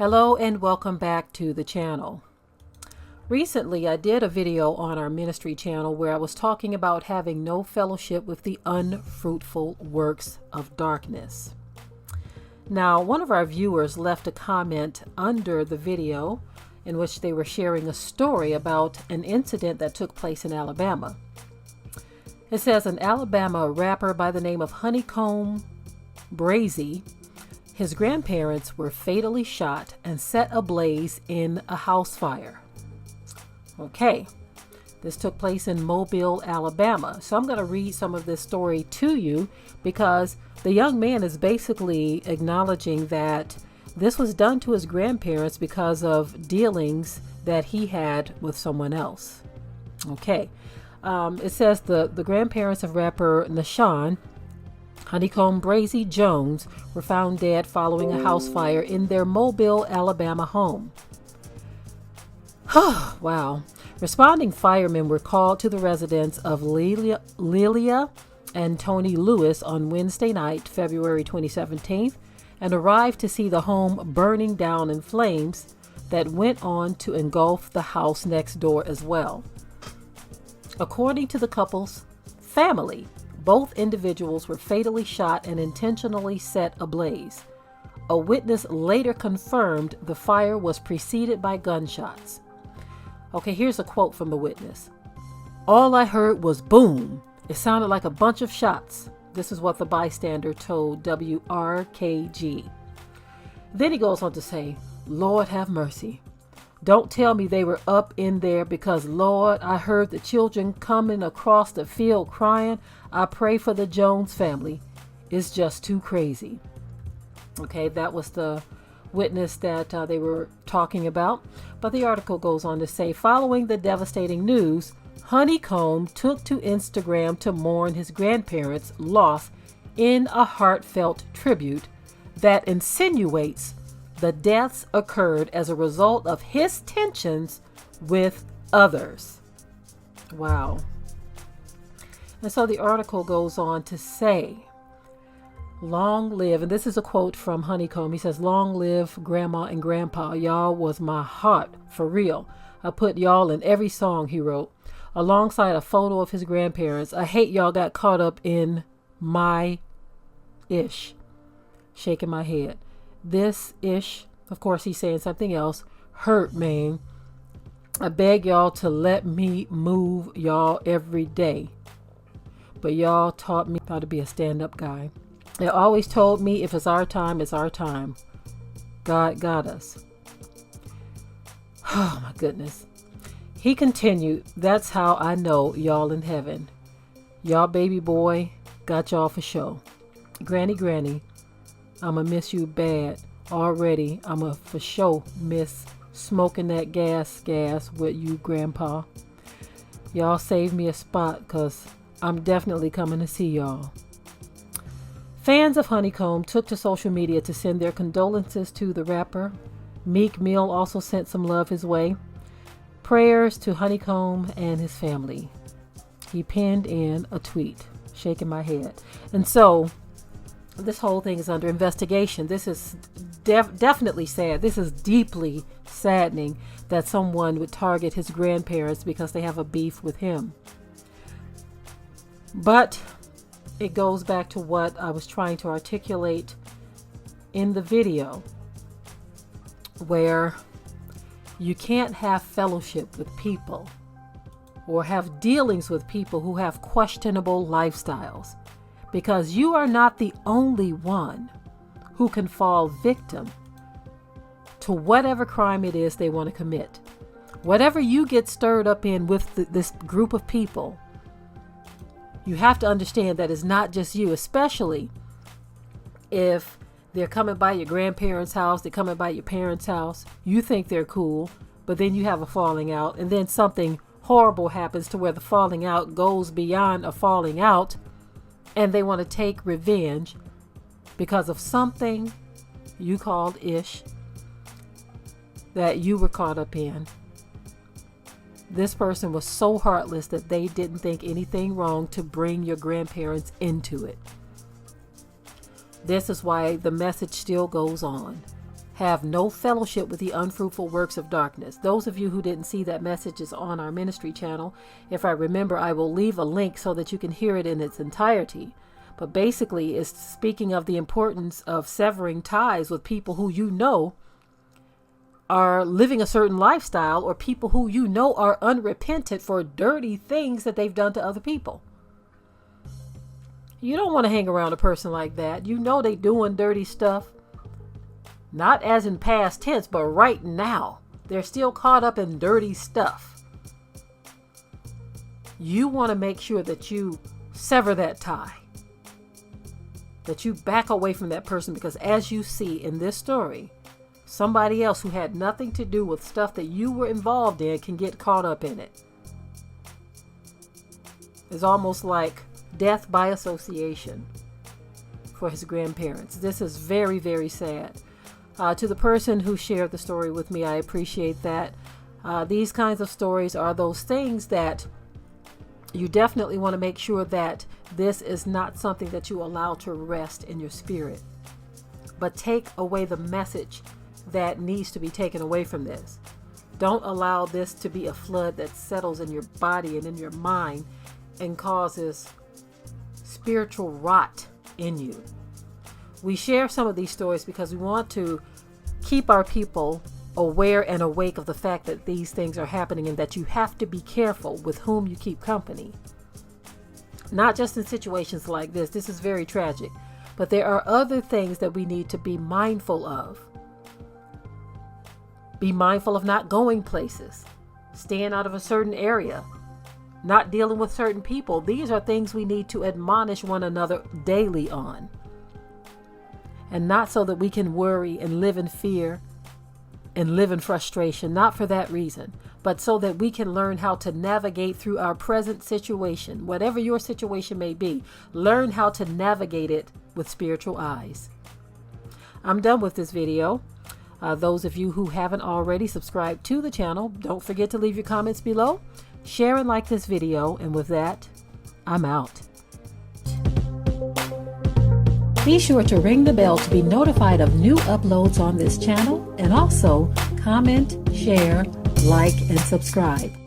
Hello and welcome back to the channel. Recently, I did a video on our ministry channel where I was talking about having no fellowship with the unfruitful works of darkness. Now, one of our viewers left a comment under the video in which they were sharing a story about an incident that took place in Alabama. It says an Alabama rapper by the name of HoneyKomb Brazy, his grandparents were fatally shot and set ablaze in a house fire. Okay, this took place in Mobile, Alabama. So I'm going to read some of this story to you because the young man is basically acknowledging that this was done to his grandparents because of dealings that he had with someone else. Okay, it says the grandparents of rapper HoneyKomb Brazy Jones were found dead following a house fire in their Mobile, Alabama home. Wow. Responding firemen were called to the residence of Lilia and Tony Lewis on Wednesday night, February 2017, and arrived to see the home burning down in flames that went on to engulf the house next door as well. According to the couple's family, both individuals were fatally shot and intentionally set ablaze. A witness later confirmed the fire was preceded by gunshots. Okay, here's a quote from the witness. "All I heard was boom. It sounded like a bunch of shots." This is what the bystander told WRKG. Then he goes on to say, "Lord have mercy. Don't tell me they were up in there because, Lord, I heard the children coming across the field crying. I pray for the Jones family. It's just too crazy." Okay, that was the witness that they were talking about. But the article goes on to say, following the devastating news, HoneyKomb took to Instagram to mourn his grandparents' loss in a heartfelt tribute that insinuates the deaths occurred as a result of his tensions with others. Wow. And so the article goes on to say, "Long live," and this is a quote from HoneyKomb. He says, "Long live Grandma and Grandpa. Y'all was my heart, for real. I put y'all in every song," he wrote, alongside a photo of his grandparents. "I hate y'all got caught up in my ish." Shaking my head. This ish, of course he's saying something else, hurt, man. "I beg y'all to let me move y'all every day. But y'all taught me how to be a stand-up guy. They always told me if it's our time, it's our time. God got us." Oh my goodness. He continued, "That's how I know y'all in heaven. Y'all baby boy got y'all for show. Granny, I'ma miss you bad. Already, I'ma for sure miss smoking that gas with you, Grandpa. Y'all save me a spot, 'cause I'm definitely coming to see y'all." Fans of HoneyKomb took to social media to send their condolences to the rapper. Meek Mill also sent some love his way. "Prayers to HoneyKomb and his family." He penned in a tweet, shaking my head. And so this whole thing is under investigation. This is definitely sad. This is deeply saddening that someone would target his grandparents because they have a beef with him. But it goes back to what I was trying to articulate in the video, where you can't have fellowship with people or have dealings with people who have questionable lifestyles, because you are not the only one who can fall victim to whatever crime it is they want to commit. Whatever you get stirred up in with this group of people, you have to understand that it's not just you, especially if they're coming by your grandparents' house, they're coming by your parents' house. You think they're cool, but then you have a falling out, and then something horrible happens to where the falling out goes beyond a falling out, and they want to take revenge because of something you called ish that you were caught up in. This person was so heartless that they didn't think anything wrong to bring your grandparents into it. This is why the message still goes on. have no fellowship with the unfruitful works of darkness. Those of you who didn't see that message is on our ministry channel. If I remember, I will leave a link so that you can hear it in its entirety. But basically, it's speaking of the importance of severing ties with people who you know are living a certain lifestyle, or people who you know are unrepentant for dirty things that they've done to other people. You don't want to hang around a person like that. You know they doing dirty stuff. Not as in past tense, but right now. They're still caught up in dirty stuff. You want to make sure that you sever that tie. That you back away from that person, because as you see in this story, somebody else who had nothing to do with stuff that you were involved in can get caught up in it. It's almost like death by association for his grandparents. This is very, very sad. To the person who shared the story with me, I appreciate that. These kinds of stories are those things that you definitely want to make sure that this is not something that you allow to rest in your spirit. But take away the message that needs to be taken away from this. Don't allow this to be a flood that settles in your body and in your mind and causes spiritual rot in you. We share some of these stories because we want to keep our people aware and awake of the fact that these things are happening, and that you have to be careful with whom you keep company. Not just in situations like this. This is very tragic. But there are other things that we need to be mindful of. Be mindful of not going places, staying out of a certain area, not dealing with certain people. These are things we need to admonish one another daily on. And not so that we can worry and live in fear and live in frustration, not for that reason, but so that we can learn how to navigate through our present situation. Whatever your situation may be, learn how to navigate it with spiritual eyes. I'm done with this video. Those of you who haven't already subscribed to the channel, don't forget to leave your comments below, share and like this video, and with that, I'm out. Be sure to ring the bell to be notified of new uploads on this channel, and also comment, share, like, and subscribe.